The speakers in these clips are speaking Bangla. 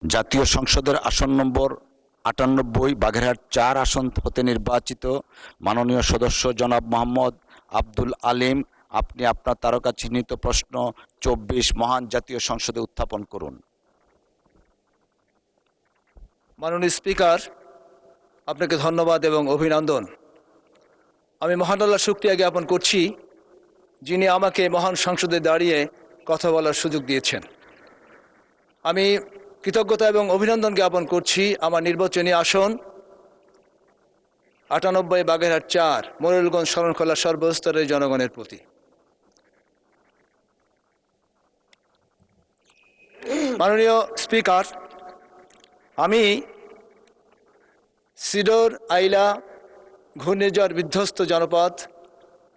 জাতীয় সংসদের আসন নম্বর ৯৮ বাগেরহাট ৪ আসন হতে নির্বাচিত মাননীয় সদস্য জনাব মোহাম্মদ আব্দুল আলিম, আপনি আপনার তারকা চিহ্নিত প্রশ্ন ২৪ মহান জাতীয় সংসদে উত্থাপন করুন। মাননীয় স্পিকার, আপনাকে ধন্যবাদ এবং অভিনন্দন। আমি মহান আল্লাহর শুকরিয়া জ্ঞাপন করছি যিনি আমাকে মহান সংসদে দাঁড়িয়ে কথা বলার সুযোগ দিয়েছেন। আমি কৃতজ্ঞতা এবং অভিনন্দন জ্ঞাপন করছি আমার নির্বাচনী আসন ৯৮ বাগেরহাট ৪ মোরেলগঞ্জ শরণখোলা সর্বস্তরের জনগণের প্রতি। মাননীয় স্পিকার, আমি সিডর আইলা ঘূর্ণিঝড় বিধ্বস্ত জনপদ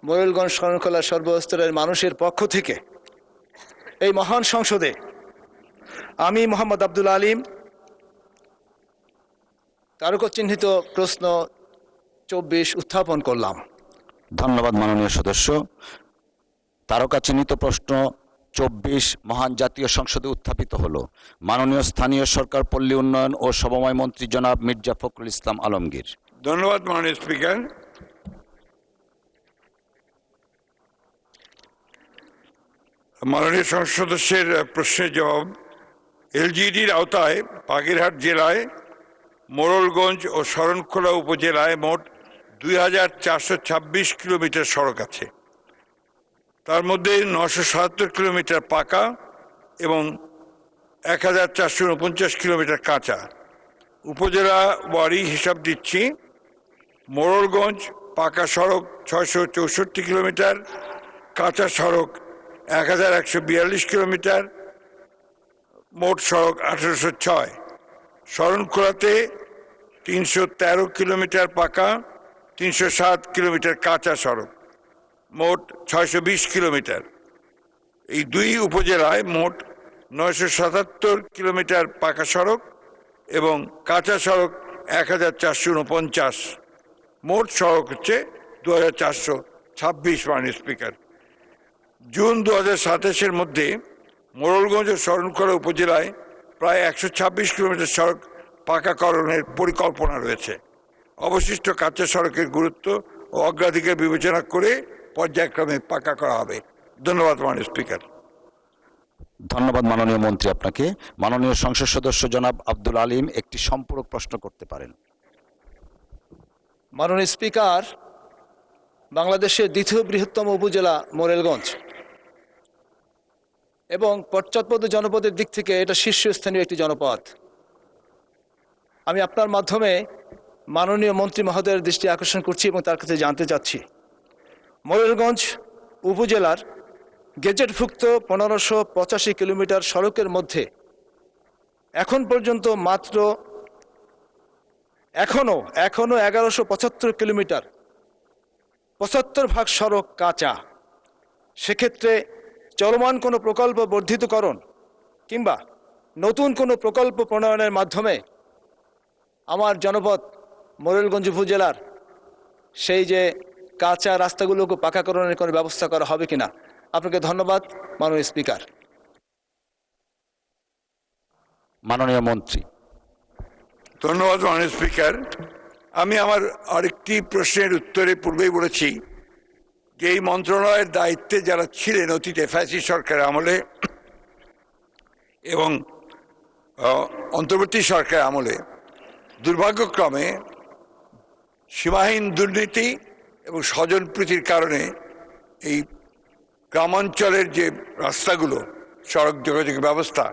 মোরেলগঞ্জ শরণখোলা সর্বস্তরের মানুষের পক্ষ থেকে এই মহান সংসদে আমি মোহাম্মদ আব্দুল আলিম তারকা চিহ্নিত প্রশ্ন ২৪ উত্থাপন করলাম। ধন্যবাদ মাননীয় সদস্য। তারকা চিহ্নিত প্রশ্ন ২৪ মহান জাতীয় সংসদে উত্থাপিত হলো। মাননীয় স্থানীয় সরকার, পল্লী উন্নয়ন ও সমবায় মন্ত্রী জনাব মির্জা ফখরুল ইসলাম আলমগীর। ধন্যবাদ মাননীয় স্পিকার। মাননীয় সংসদ সদস্যের প্রশ্নের জবাব। এলজিইডির আওতায় বাগেরহাট জেলায় মোরেলগঞ্জ ও শরণখোলা উপজেলায় মোট ২,৪২৬ কিলোমিটার সড়ক আছে। তার মধ্যে ৯৭৭ কিলোমিটার পাকা এবং ১,৪৪৯ কিলোমিটার কাঁচা। উপজেলা ওয়ারি হিসাব দিচ্ছি। মোরেলগঞ্জ পাকা সড়ক ৬৬৪ কিলোমিটার, কাঁচা সড়ক ১,১৪২ কিলোমিটার, মোট সড়ক ১৮০৬। শরণখোলাতে ৩১৩ কিলোমিটার পাকা, ৩০৭ কিলোমিটার কাঁচা সড়ক, মোট ৬২০ কিলোমিটার। এই দুই উপজেলায় মোট ৯৭৭ কিলোমিটার পাকা সড়ক এবং কাঁচা সড়ক ১,৪৪৯। মোট সড়ক হচ্ছে ২,৪২৬ মাননীয় স্পিকার। জুন ২০২৭-এর মধ্যে মোরেলগঞ্জ ও শরণখোলা উপজেলায় প্রায় ১২৬ কিলোমিটার সড়ক পাকাকরণের পরিকল্পনা রয়েছে। অবশিষ্ট কাঁচা সড়কের গুরুত্ব ও অগ্রাধিকার বিবেচনা করে পর্যায়ক্রমে পাকা করা হবে। ধন্যবাদ মাননীয় স্পিকার। ধন্যবাদ মাননীয় মন্ত্রী আপনাকে। মাননীয় সংসদ সদস্য জনাব আব্দুল আলিম একটি সম্পূরক প্রশ্ন করতে পারেন। মাননীয় স্পিকার, বাংলাদেশের দ্বিতীয় বৃহত্তম উপজেলা মোরেলগঞ্জ এবং পশ্চাৎপদ জনপদের দিক থেকে এটা শীর্ষস্থানীয় একটি জনপদ। আমি আপনার মাধ্যমে মাননীয় মন্ত্রী মহোদয়ের দৃষ্টি আকর্ষণ করছি এবং তার কাছে জানতে চাচ্ছি, মোরেলগঞ্জ উপজেলার গেজেটভুক্ত ১৫৮৫ কিলোমিটার সড়কের মধ্যে এখন পর্যন্ত মাত্র এখনো ১১৭৫ কিলোমিটার ৭৫% সড়ক কাঁচা। সেক্ষেত্রে চলমান কোনো প্রকল্প বর্ধিতকরণ কিংবা নতুন কোনো প্রকল্প প্রণয়নের মাধ্যমে আমার জনপদ মোরেলগঞ্জ উপজেলার সেই যে কাঁচা রাস্তাগুলোকে পাকাকরণের কোনো ব্যবস্থা করা হবে কিনা? আপনাকে ধন্যবাদ মাননীয় স্পিকার। মাননীয় মন্ত্রী। ধন্যবাদ মাননীয় স্পিকার। আমি আমার আরেকটি প্রশ্নের উত্তরে পূর্বেই বলেছি যে এই মন্ত্রণালয়ের দায়িত্বে যারা ছিলেন অতীতে ফ্যাসিস্ট সরকারের আমলে এবং অন্তর্বর্তী সরকার আমলে দুর্ভাগ্যক্রমে সীমাহীন দুর্নীতি এবং স্বজনপ্রীতির কারণে এই গ্রামাঞ্চলের যে রাস্তাগুলো, সড়ক যোগাযোগ ব্যবস্থা,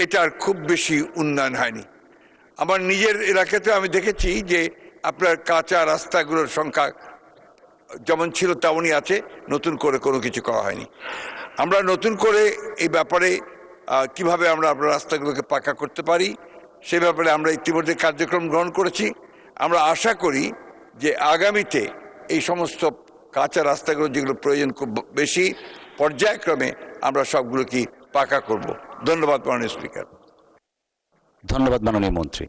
এটার খুব বেশি উন্নয়ন হয়নি। আমার নিজের এলাকাতে আমি দেখেছি যে আপনার কাঁচা রাস্তাগুলোর সংখ্যা যেমন ছিল তেমনই আছে, নতুন করে কোনো কিছু করা হয়নি। আমরা নতুন করে এই ব্যাপারে কিভাবে আমরা আপনার রাস্তাগুলোকে পাকা করতে পারি সে ব্যাপারে আমরা ইতিমধ্যে কার্যক্রম গ্রহণ করেছি। আমরা আশা করি যে আগামীতে এই সমস্ত কাঁচা রাস্তাগুলো যেগুলো প্রয়োজন খুব বেশি, পর্যায়ক্রমে আমরা সবগুলোকে পাকা করব। ধন্যবাদ মাননীয় স্পিকার। ধন্যবাদ মাননীয় মন্ত্রী।